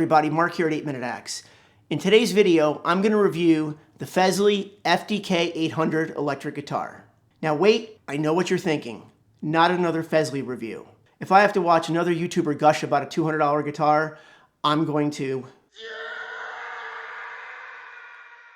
everybody, Mark here at 8 Minute Axe. In today's video, I'm going to review the Fesley FDK800 electric guitar. Now wait, I know what you're thinking. Not another Fesley review. If I have to watch another YouTuber gush about a $200 guitar, I'm going to.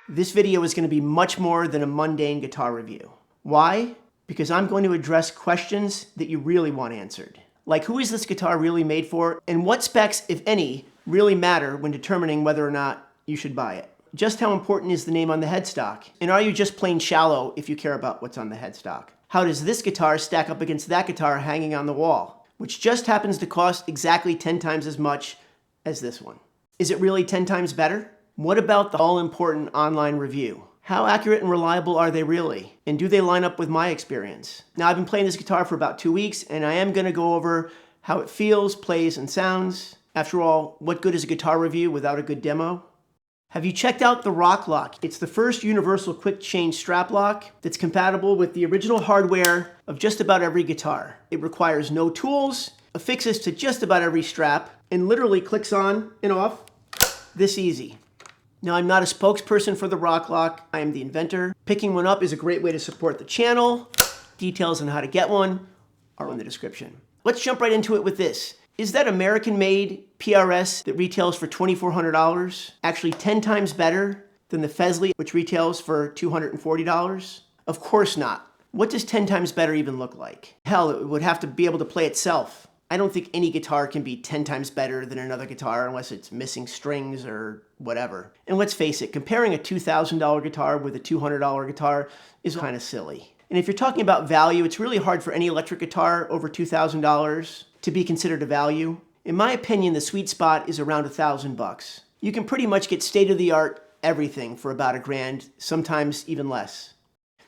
This video is going to be much more than a mundane guitar review. Why? Because I'm going to address questions that you really want answered. Like, who is this guitar really made for? And what specs, if any, really matter when determining whether or not you should buy it? Just how important is the name on the headstock? And are you just plain shallow if you care about what's on the headstock? How does this guitar stack up against that guitar hanging on the wall, which just happens to cost exactly 10 times as much as this one? Is it really 10 times better? What about the all-important online review? How accurate and reliable are they really? And do they line up with my experience? Now, I've been playing this guitar for about 2 weeks, and I am going to go over how it feels, plays, and sounds. After all, what good is a guitar review without a good demo? Have you checked out the Rock Lock? It's the first universal quick change strap lock that's compatible with the original hardware of just about every guitar. It requires no tools, affixes to just about every strap, and literally clicks on and off this easy. Now, I'm not a spokesperson for the Rock Lock. I am the inventor. Picking one up is a great way to support the channel. Details on how to get one are in the description. Let's jump right into it with this. Is that American-made PRS that retails for $2,400 actually 10 times better than the Fesley, which retails for $240? Of course not. What does 10 times better even look like? Hell, it would have to be able to play itself. I don't think any guitar can be 10 times better than another guitar unless it's missing strings or whatever. And let's face it, comparing a $2,000 guitar with a $200 guitar is kind of silly. And if you're talking about value, it's really hard for any electric guitar over $2,000 to be considered a value. In my opinion, the sweet spot is around $1,000. You can pretty much get state-of-the-art everything for about $1,000, sometimes even less.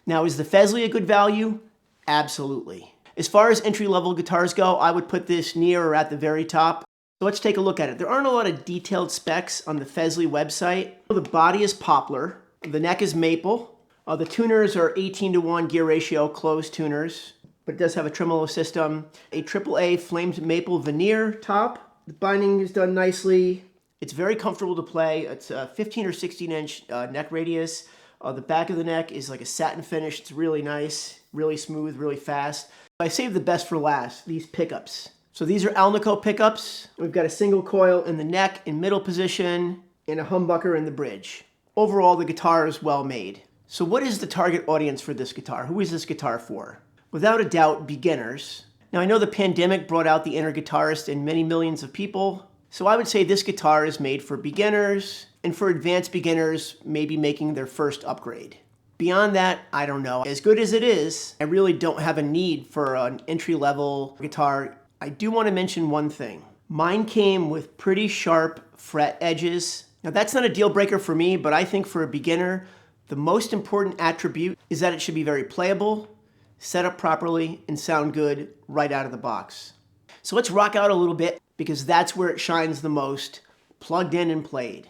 Now, is the Fesley a good value? Absolutely. As far as entry-level guitars go, I would put this near or at the very top. So let's take a look at it. There aren't a lot of detailed specs on the Fesley website. The body is poplar, the neck is maple, the tuners are 18:1 gear ratio closed tuners, but it does have a tremolo system, a AAA flamed maple veneer top. The binding is done nicely. It's very comfortable to play. It's a 15 or 16 inch neck radius. The back of the neck is like a satin finish. It's really nice, really smooth, really fast. I saved the best for last, these pickups. So these are Alnico pickups. We've got a single coil in the neck in middle position and a humbucker in the bridge. Overall, the guitar is well made. So what is the target audience for this guitar? Who is this guitar for? Without a doubt, beginners. Now, I know the pandemic brought out the inner guitarist in many millions of people, so I would say this guitar is made for beginners and for advanced beginners maybe making their first upgrade. Beyond that, I don't know. As good as it is, I really don't have a need for an entry-level guitar. I do want to mention one thing. Mine came with pretty sharp fret edges. Now, that's not a deal breaker for me, but I think for a beginner, the most important attribute is that it should be very playable, set up properly, and sound good right out of the box. So let's rock out a little bit because that's where it shines the most, plugged in and played.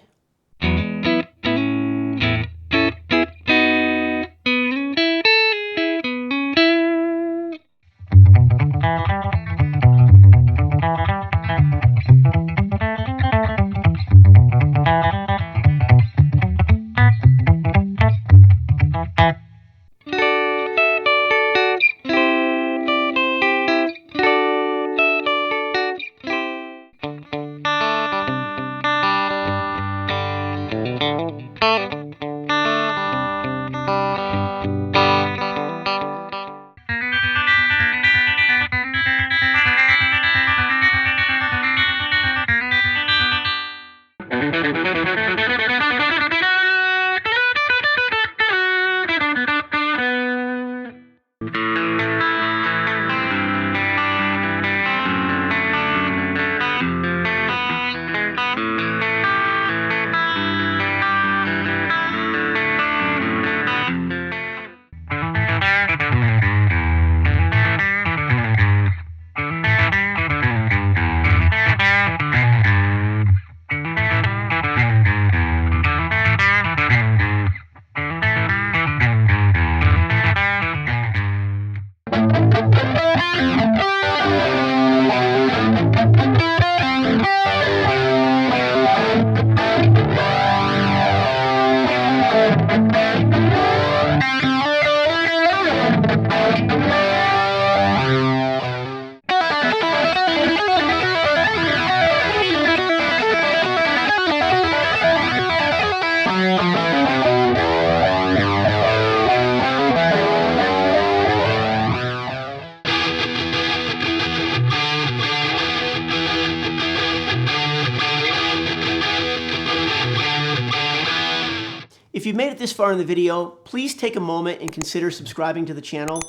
If you've made it this far in the video, please take a moment and consider subscribing to the channel.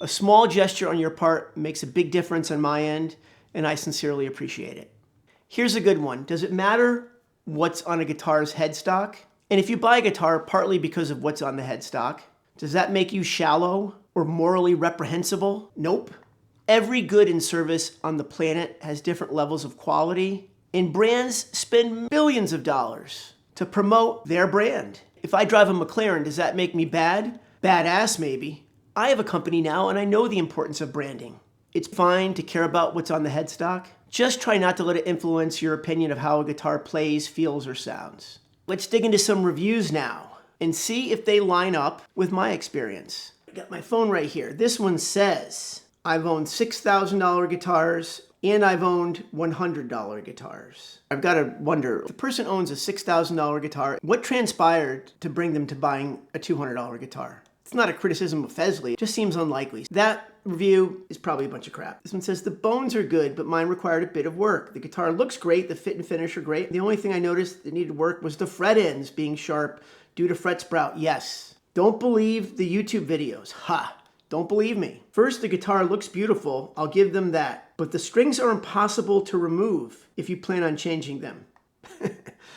A small gesture on your part makes a big difference on my end, and I sincerely appreciate it. Here's a good one. Does it matter what's on a guitar's headstock? And if you buy a guitar partly because of what's on the headstock, does that make you shallow or morally reprehensible? Nope. Every good and service on the planet has different levels of quality, and brands spend millions of dollars to promote their brand. If I drive a McLaren, does that make me bad? Badass, maybe. I have a company now, and I know the importance of branding. It's fine to care about what's on the headstock. Just try not to let it influence your opinion of how a guitar plays, feels, or sounds. Let's dig into some reviews now and see if they line up with my experience. I got my phone right here. This one says, I've owned $6,000 guitars and I've owned $100 guitars. I've got to wonder, if the person owns a $6,000 guitar, what transpired to bring them to buying a $200 guitar? It's not a criticism of Fesley, it just seems unlikely. That review is probably a bunch of crap. This one says, the bones are good, but mine required a bit of work. The guitar looks great, the fit and finish are great. The only thing I noticed that needed work was the fret ends being sharp due to fret sprout. Yes. Don't believe the YouTube videos. Ha! Don't believe me. First, the guitar looks beautiful. I'll give them that. But the strings are impossible to remove if you plan on changing them.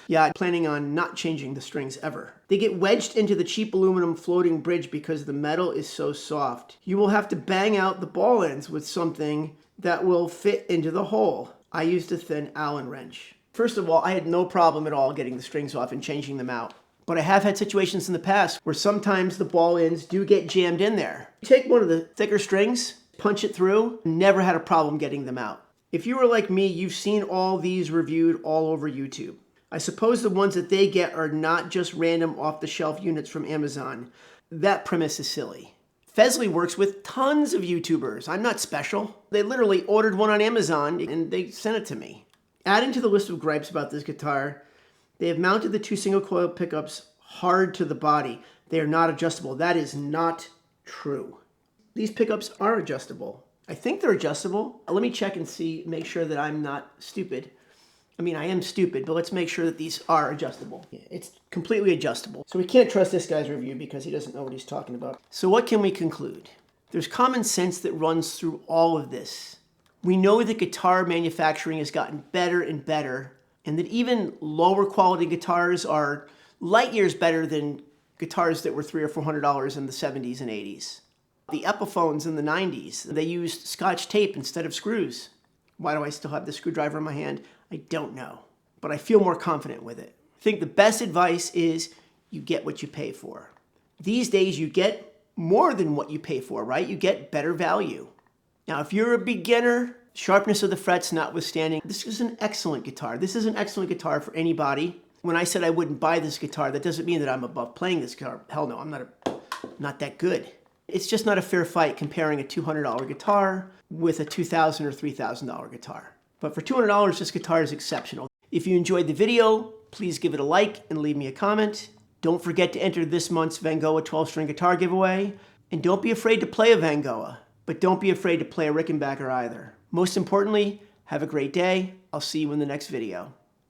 Yeah, I'm planning on not changing the strings ever. They get wedged into the cheap aluminum floating bridge because the metal is so soft. You will have to bang out the ball ends with something that will fit into the hole. I used a thin Allen wrench. First of all, I had no problem at all getting the strings off and changing them out. But I have had situations in the past where sometimes the ball ends do get jammed in there. You take one of the thicker strings, punch it through, never had a problem getting them out. If you were like me, you've seen all these reviewed all over YouTube. I suppose the ones that they get are not just random off-the-shelf units from Amazon. That premise is silly. Fesley works with tons of YouTubers. I'm not special. They literally ordered one on Amazon and they sent it to me. Adding to the list of gripes about this guitar, they have mounted the two single coil pickups hard to the body. They are not adjustable. That is not true. These pickups are adjustable. I think they're adjustable. Let me check and see, make sure that I'm not stupid. I mean, I am stupid, but let's make sure that these are adjustable. It's completely adjustable. So we can't trust this guy's review because he doesn't know what he's talking about. So what can we conclude? There's common sense that runs through all of this. We know that guitar manufacturing has gotten better and better, and that even lower quality guitars are light years better than guitars that were $300 or $400 in the 70s and 80s. The Epiphones in the 90s, they used Scotch tape instead of screws. Why do I still have the screwdriver in my hand? I don't know, but I feel more confident with it. I think the best advice is you get what you pay for. These days you get more than what you pay for, right? You get better value. Now, if you're a beginner, sharpness of the frets notwithstanding, this is an excellent guitar. This is an excellent guitar for anybody. When I said I wouldn't buy this guitar, that doesn't mean that I'm above playing this guitar. Hell no, I'm not that good. It's just not a fair fight comparing a $200 guitar with a $2,000 or $3,000 guitar. But for $200, this guitar is exceptional. If you enjoyed the video, please give it a like and leave me a comment. Don't forget to enter this month's Van Gogh 12-string guitar giveaway. And don't be afraid to play a Van Gogh, but don't be afraid to play a Rickenbacker either. Most importantly, have a great day. I'll see you in the next video.